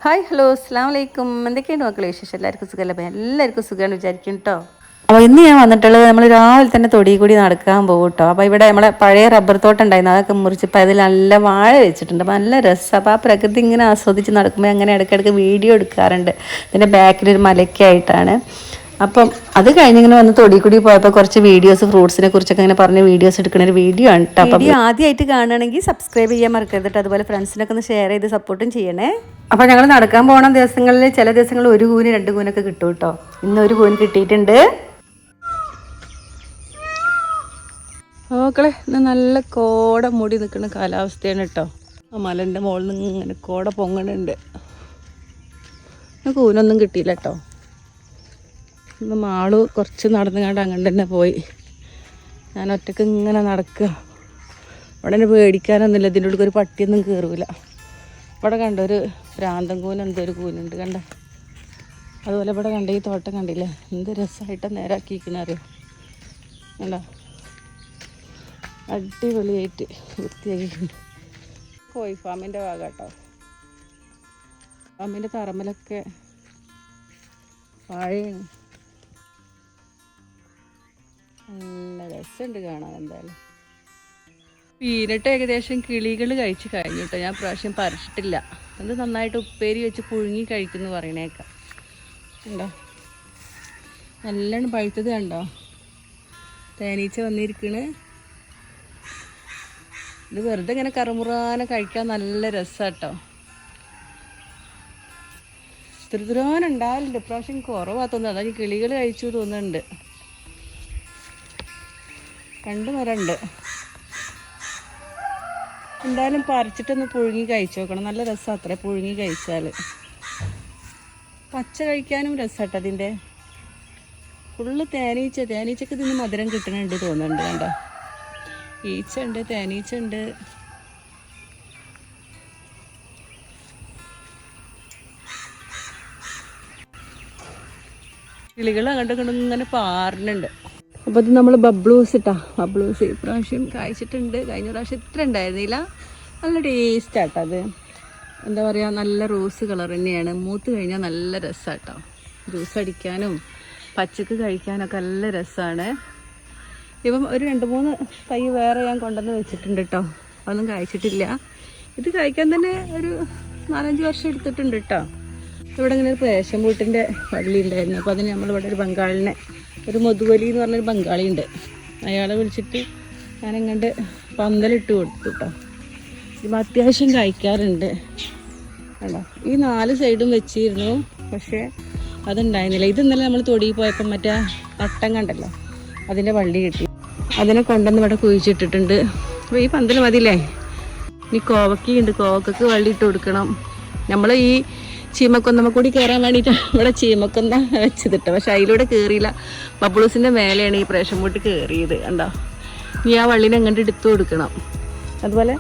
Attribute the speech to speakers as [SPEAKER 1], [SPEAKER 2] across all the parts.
[SPEAKER 1] Hi hello അസ്സലാമു അലൈക്കും. എന്തൊക്കെയുണ്ട് മക്കളെ വിശേഷം? എല്ലാവർക്കും സുഖമല്ലേ? എല്ലാവർക്കും സുഖമാണ് വിചാരിക്കും കേട്ടോ. അപ്പോൾ ഇന്ന് ഞാൻ വന്നിട്ടുള്ളത് നമ്മൾ രാവിലെ തന്നെ തൊടി കൂടി നടക്കാൻ പോകും കേട്ടോ. അപ്പോൾ ഇവിടെ നമ്മളെ പഴയ റബ്ബർ തോട്ടം ഉണ്ടായിരുന്നു, അതൊക്കെ മുറിച്ചപ്പോൾ അതിൽ നല്ല വാഴ വെച്ചിട്ടുണ്ട്. അപ്പോൾ നല്ല രസം. അപ്പോൾ ആ പ്രകൃതി ഇങ്ങനെ ആസ്വദിച്ച് നടക്കുമ്പോൾ അങ്ങനെ ഇടയ്ക്കിടയ്ക്ക് വീഡിയോ എടുക്കാറുണ്ട്. ഇതിൻ്റെ ബാക്കിലൊരു മലയ്ക്കായിട്ടാണ്. അപ്പം അത് കഴിഞ്ഞിങ്ങനെ വന്ന് തൊടി കൂടി പോയപ്പോൾ കുറച്ച് വീഡിയോസ് ഫ്രൂട്ട്സിനെ കുറിച്ചൊക്കെ ഇങ്ങനെ പറഞ്ഞ് വീഡിയോസ് എടുക്കുന്ന ഒരു വീഡിയോ ആണ് കേട്ടോ. അപ്പോൾ വീഡിയോ ആദ്യമായിട്ട് കാണുകയാണെങ്കിൽ സബ്സ്ക്രൈബ് ചെയ്യാൻ മറക്കരുത് കേട്ടോ. അതുപോലെ ഫ്രണ്ട്സിനൊക്കെ ഒന്ന് ഷെയർ ചെയ്ത് സപ്പോർട്ടും ചെയ്യണേ. അപ്പോൾ ഞങ്ങൾ നടക്കാൻ പോകണ ദിവസങ്ങളിൽ ചില ദിവസങ്ങളിൽ 1 കൂന് 2 കൂനൊക്കെ കിട്ടും കേട്ടോ. ഇന്ന് 1 കൂന് കിട്ടിയിട്ടുണ്ട്. മക്കളെ ഇന്ന് നല്ല കോട മൂടി നിൽക്കുന്ന കാലാവസ്ഥയാണ് കേട്ടോ. ആ മലൻ്റെ മുകളിൽ നിന്ന് ഇങ്ങനെ കോട പൊങ്ങണുണ്ട്. കൂനൊന്നും കിട്ടിയില്ല കേട്ടോ. ഇന്ന് മാളു കുറച്ച് നടന്നുകൊണ്ട് അങ്ങനെ തന്നെ പോയി. ഞാൻ ഒറ്റയ്ക്ക് ഇങ്ങനെ നടക്കുക. അവിടെ തന്നെ പേടിക്കാനൊന്നുമില്ല. ഇതിൻ്റെ ഉള്ളിൽ ഒരു പട്ടിയൊന്നും കയറൂല. ഇവിടെ കണ്ട ഒരു പ്രാന്തം കൂന് എന്തോ ഒരു കൂനുണ്ട് കണ്ട. അതുപോലെ ഇവിടെ കണ്ട ഈ തോട്ടം കണ്ടില്ലേ, എന്ത് രസമായിട്ട് നേരാക്കിയിരിക്കണറിയോ. കണ്ട അടിപൊളിയായിട്ട് വൃത്തിയാക്കിയിട്ടുണ്ട്. കോഴി ഫാമിൻ്റെ ഭാഗം കേട്ടോ. ഫാമിൻ്റെ തറമ്മലൊക്കെ വാഴയാണ്. നല്ല രസമുണ്ട് കാണാൻ. എന്തായാലും പീനട്ട് ഏകദേശം കിളികൾ കഴിച്ച് കഴിഞ്ഞു കേട്ടോ. ഞാൻ പ്രാവശ്യം പറിച്ചിട്ടില്ല. അത് നന്നായിട്ട് ഉപ്പേരി വെച്ച് പുഴുങ്ങി കഴിക്കുന്നു പറയണേക്കാം. ഉണ്ടോ നല്ലോണം പഴുത്തത് കണ്ടോ. തേനീച്ച വന്നിരിക്കണ്. ഇത് വെറുതെ ഇങ്ങനെ കറുമുറാനെ കഴിക്കാൻ നല്ല രസാട്ടോ. തിരുതുരാനുണ്ടാവലുണ്ട്, ഇപ്രാവശ്യം കുറവാ തോന്നുന്നത്. അതായത് കിളികൾ കഴിച്ചു തോന്നുന്നുണ്ട്. 2 മരമുണ്ട്. എന്തായാലും പറിച്ചിട്ടൊന്ന് പുഴുങ്ങി കഴിച്ചു നോക്കണം. നല്ല രസം അത്ര പുഴുങ്ങി കഴിച്ചാൽ. പച്ച കഴിക്കാനും രസമാട്ടോ. അതിൻ്റെ ഫുള്ള് തേനീച്ചക്ക് ഇതിന് മധുരം കിട്ടണുണ്ട് തോന്നുന്നുണ്ട്. കണ്ടോ, ഈച്ച ഉണ്ട്, തേനീച്ച ഉണ്ട്. കിളികൾ അങ്ങോട്ടും ഇങ്ങോട്ടും ഇങ്ങനെ പാറുന്നുണ്ട്. അപ്പോൾ ഇത് നമ്മൾ ബബ്ലൂസ് ഇട്ടാ. ബബ്ലൂസ് ഇപ്രാവശ്യം കായ്ച്ചിട്ടുണ്ട്. കഴിഞ്ഞ പ്രാവശ്യം ഇത്ര ഉണ്ടായിരുന്നില്ല. നല്ല ടേസ്റ്റാട്ടോ അത്. എന്താ പറയുക, നല്ല റോസ് കളർ തന്നെയാണ്. മൂത്ത് കഴിഞ്ഞാൽ നല്ല രസമാട്ടോ. ജ്യൂസ് അടിക്കാനും പച്ചക്ക് കഴിക്കാനൊക്കെ നല്ല രസമാണ്. ഇപ്പം ഒരു 2-3 തൈ വേറെ ഞാൻ കൊണ്ടുവന്ന് വെച്ചിട്ടുണ്ട് കേട്ടോ. അതൊന്നും കഴിച്ചിട്ടില്ല. ഇത് കഴിക്കാൻ തന്നെ ഒരു 4-5 വർഷം എടുത്തിട്ടുണ്ട് കേട്ടോ. ഇവിടെ ഇങ്ങനെ ഒരു പേശം പൂട്ടിൻ്റെ വള്ളി ഉണ്ടായിരുന്നു. അപ്പോൾ അതിന് നമ്മളിവിടെ ഒരു ബംഗാളിനെ, ഒരു മധുവലി എന്ന് പറഞ്ഞൊരു ബംഗാളി ഉണ്ട്, അയാളെ വിളിച്ചിട്ട് ഞാനെങ്ങാണ്ട് പന്തലിട്ട് കൊടുത്തു കേട്ടോ. ഇപ്പം അത്യാവശ്യം കഴിക്കാറുണ്ട് കേട്ടോ. ഈ 4 സൈഡും വെച്ചിരുന്നു, പക്ഷേ അതുണ്ടായിരുന്നില്ല. ഇത് ഇന്നലെ നമ്മൾ തൊടിയിൽ പോയപ്പം മറ്റേ നട്ടം കണ്ടല്ലോ, അതിൻ്റെ വള്ളി കിട്ടി. അതിനെ കൊണ്ടുവന്ന് ഇവിടെ കുഴിച്ചിട്ടിട്ടുണ്ട്. അപ്പോൾ ഈ പന്തൽ മതിയില്ലേ. ഇനി കോവക്കയുണ്ട്, കോവക്കക്ക് വള്ളി ഇട്ട് കൊടുക്കണം. നമ്മൾ ഈ ചീമക്കൊന്നമ്മ കൂടി കയറാൻ വേണ്ടിയിട്ടാണ് ഇവിടെ ചീമക്കൊന്ന വെച്ചതിട്ടോ. പക്ഷെ അതിലൂടെ കയറിയില്ല. ബബ്ലൂസിൻ്റെ മേലെയാണ് ഈ പ്രേഷൻ പൂട്ട് കയറിയത് കണ്ടോ. ഇനി ആ വള്ളിനെ എങ്ങോട്ട് എടുത്തു കൊടുക്കണം. അതുപോലെ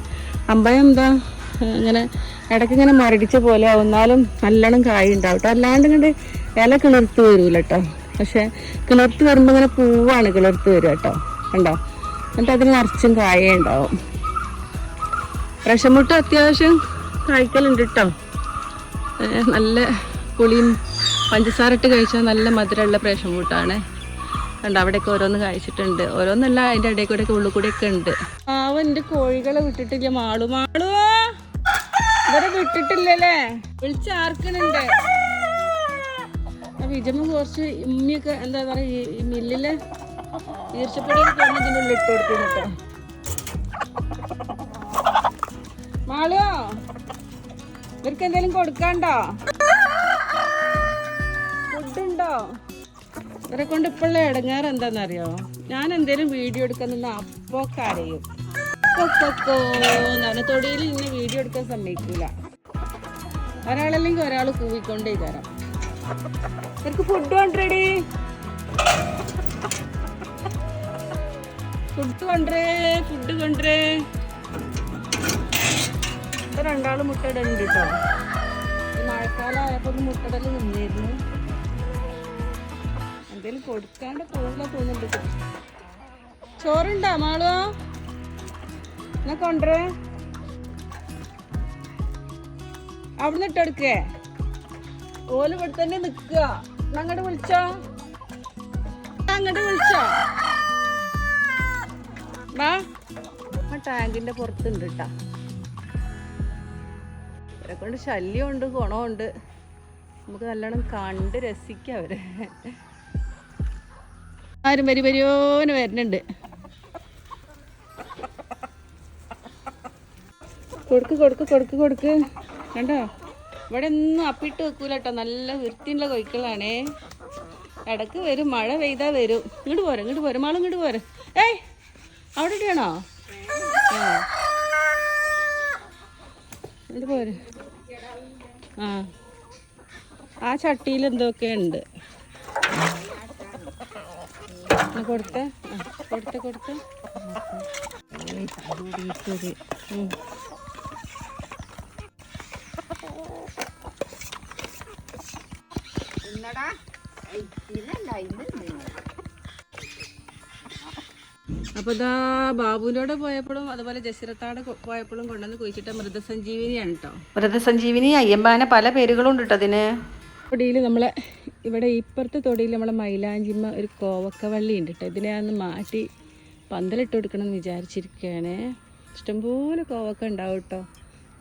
[SPEAKER 1] അമ്പയം എന്താ ഇങ്ങനെ ഇടയ്ക്ക് ഇങ്ങനെ മരടിച്ച പോലെ ആവും, എന്നാലും നല്ലോണം കായ ഉണ്ടാവും കേട്ടോ. അല്ലാണ്ട് ഇങ്ങോട്ട് ഇല കിളിർത്ത് വരൂല കേട്ടോ. പക്ഷെ കിളിർത്ത് വരുമ്പോൾ ഇങ്ങനെ പൂവാണ് കിളിർത്ത് വരിക കേട്ടോ. കണ്ടോ, എന്നിട്ട് അതിന് നിറച്ചും കായ ഉണ്ടാവും. പ്രേഷൻ പൂട്ട് അത്യാവശ്യം കായ്ക്കലുണ്ട് കേട്ടോ. നല്ല പുളിയും പഞ്ചസാര ഇട്ട് കഴിച്ചാൽ നല്ല മധുരമുള്ള പ്രേഷൻ പൂട്ടാണ്. കണ്ടോ, അവിടെയൊക്കെ ഓരോന്ന് കഴിച്ചിട്ടുണ്ട്. ഓരോന്നല്ല, അതിൻ്റെ ഇടയിൽ കൂടെ ഉള്ളിൽ കൂടെയൊക്കെ ഉണ്ട്. എൻ്റെ കോഴികളെ വിട്ടിട്ടില്ല. മാളു ഇവരെ വിട്ടിട്ടില്ലല്ലേ, വിളിച്ചാർക്കുന്നുണ്ട്. വിജമ്മ കുറച്ച് ഉമ്മിയൊക്കെ എന്താ പറയുക, ഈ മില്ലിലെ ഈർച്ചപ്പൊടിയൊക്കെ ഇതിനുള്ളിൽ ഇട്ട് കൊടുക്കുന്നു കേട്ടോ. മാളു, ഇവർക്ക് എന്തെങ്കിലും കൊടുക്കാണ്ടോ? ഫുഡുണ്ടോ? ഇവരെ കൊണ്ട് ഇപ്പോഴുള്ള ഇടങ്ങാറ് എന്താണെന്നറിയോ, ഞാൻ എന്തേലും വീഡിയോ എടുക്കാൻ നിന്ന് അപ്പോൾ കരയും. തൊടിയിൽ ഇങ്ങനെ വീഡിയോ എടുക്കാൻ സമ്മതിക്കില്ല. ഒരാളല്ലെങ്കിൽ ഒരാൾ കൂവിക്കൊണ്ടേ തരാം. ഇവർക്ക് ഫുഡ് കൊണ്ടുവരടി, ഫുഡ് കൊണ്ടുവരേ. 2 മുട്ടയിടുന്നുണ്ട് കേട്ടോ. മഴക്കാലം ആയപ്പോൾ ഒന്ന് മുട്ടടൽ നിന്നിരുന്നു. എന്തേലും കൊടുക്കാണ്ട് പോകില്ല തോന്നുന്നുണ്ട്. ചോറുണ്ടോ മാളോ? എന്നാ കൊണ്ടുവരേ. അവിടുന്ന് ഇട്ടെടുക്കേ. ഓല് ഇവിടെ തന്നെ നിക്കുക. അങ്ങോട്ട് വിളിച്ചോ, അങ്ങോട്ട് വിളിച്ചോ. ആ ടാങ്കിന്റെ പുറത്തുണ്ട് കേട്ടാ. അവരെ കൊണ്ട് ശല്യമുണ്ട്, ഗുണമുണ്ട്. നമുക്ക് നല്ലോണം കണ്ട് രസിക്കാം അവരെ. ആരും വരിയോന്ന് വരുന്നുണ്ട്. കൊടുക്ക് കൊടുക്ക് കൊടുക്ക് കൊടുക്ക്. കണ്ടോ, ഇവിടെ ഒന്നും അപ്പിട്ട് വെക്കൂല കേട്ടോ. നല്ല വൃത്തിയുള്ള കോഴിക്കളാണേ. ഇടക്ക് വരും, മഴ പെയ്താൽ വരും. ഇങ്ങോട്ട് പോരെ, ഇങ്ങോട്ട് പോരെ, മാളും ഇങ്ങോട്ട് പോരെ. ഏയ് അവിടെ ഇടണോ? ഇങ്ങോട്ട് പോരെ. ആ ചട്ടിയിൽ എന്തൊക്കെ ഉണ്ട്. കൊടുത്തേ, കൊടുത്തേ കൊടുത്തേ. അപ്പോൾ ഇതാ ബാബുവിനോട് പോയപ്പോഴും അതുപോലെ ജസിറത്താട് പോയപ്പോഴും കൊണ്ടുവന്ന് കുഴിച്ചിട്ട മൃതസഞ്ജീവിനിയാണ് കേട്ടോ. മൃതസഞ്ജീവിനി അയ്യമ്പാന പല പേരുകളും ഉണ്ട് കേട്ടോ അതിന്. തൊടിയിൽ നമ്മളെ ഇവിടെ ഇപ്പുറത്തെ തൊടിയിൽ നമ്മളെ മൈലാഞ്ചിമ്മ ഒരു കോവക്കവള്ളി ഉണ്ട് കേട്ടോ. ഇതിനെ ഒന്ന് മാറ്റി പന്തലിട്ട് കൊടുക്കണം എന്ന് വിചാരിച്ചിരിക്കുകയാണ്. ഇഷ്ടംപോലെ കോവക്ക ഉണ്ടാവും കേട്ടോ.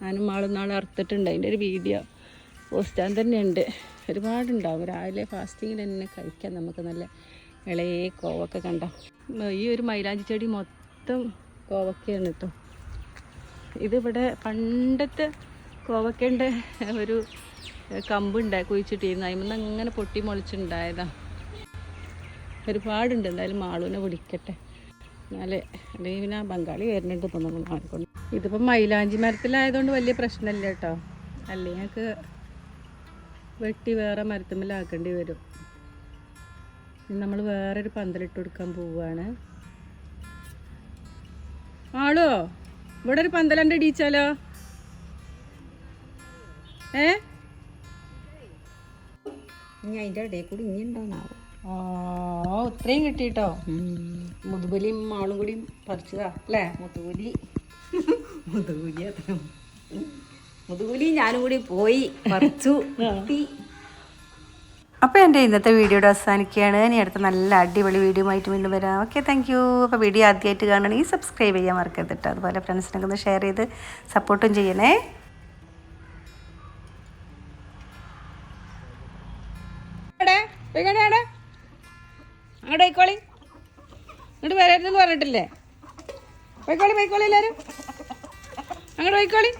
[SPEAKER 1] ഞാനും നാളെ അറുത്തിട്ടുണ്ട്. അതിൻ്റെ ഒരു വീഡിയോ പോസ്റ്റാൻ തന്നെ ഉണ്ട്. ഒരുപാടുണ്ടാവും. രാവിലെ ഫാസ്റ്റിങ്ങിൽ തന്നെ കഴിക്കാം നമുക്ക്. നല്ല ഇളയെ കോവക്ക കണ്ട. ഈ ഒരു മൈലാഞ്ചി ചെടി മൊത്തം കോവക്കയാണ് കേട്ടോ. ഇതിവിടെ പണ്ടത്തെ കോവക്കേൻ്റെ ഒരു കമ്പുണ്ടായി കുഴിച്ചിട്ടിരുന്നു. അതിൽ അങ്ങനെ പൊട്ടി മുളച്ചുണ്ടായതാ. ഒരുപാടുണ്ട്. എന്തായാലും മാളൂനെ വിളിക്കട്ടെ. എന്നാലേ അല്ലെങ്കിൽ പിന്നെ ബംഗാളി വരുന്നുണ്ട് തോന്നുന്നു മാറിക്കൊണ്ട്. ഇതിപ്പോൾ മൈലാഞ്ചി മരത്തിലായതുകൊണ്ട് വലിയ പ്രശ്നമില്ല കേട്ടോ. അല്ലെങ്കിൽ ഞങ്ങൾക്ക് വെട്ടി വേറെ മരത്തുമ്മലാക്കേണ്ടി വരും. നമ്മൾ വേറൊരു പന്തലിട്ട് കൊടുക്കാൻ പോവുകയാണ്. ആളോ ഇവിടെ ഒരു പന്തലുണ്ട് ഇടിച്ചാലോ? ഇനി അതിൻ്റെ ഇടയിൽ കൂടി ഇനി ഉണ്ടോന്നാവും. ഇത്രയും കിട്ടിട്ടോ. മുതുകുലിയും മാളും കൂടി പറിച്ചതാ അല്ലേ? മുതുകുലി ഞാനും കൂടി പോയി പറിച്ചു. അപ്പോൾ എൻ്റെ ഇന്നത്തെ വീഡിയോയുടെ അവസാനിക്കുകയാണ്. ഇനി അടുത്ത നല്ല അടിപൊളി വീഡിയോ ആയിട്ട് വീണ്ടും വരാം. Okay, thank you. അപ്പോൾ വീഡിയോ ആദ്യമായിട്ട് കാണണമെങ്കിൽ സബ്സ്ക്രൈബ് ചെയ്യാൻ മറക്കരുത് കേട്ടോ. അതുപോലെ ഫ്രണ്ട്സിനൊക്കെ ഒന്ന് ഷെയർ ചെയ്ത് സപ്പോർട്ടും ചെയ്യണേ. അങ്ങോട്ട് പോയിക്കോളി. ഇങ്ങോട്ട് വരരുതെന്ന് പറഞ്ഞിട്ടില്ലേ? പോയിക്കോളി എല്ലാവരും. അങ്ങോട്ട് പോയിക്കോളി.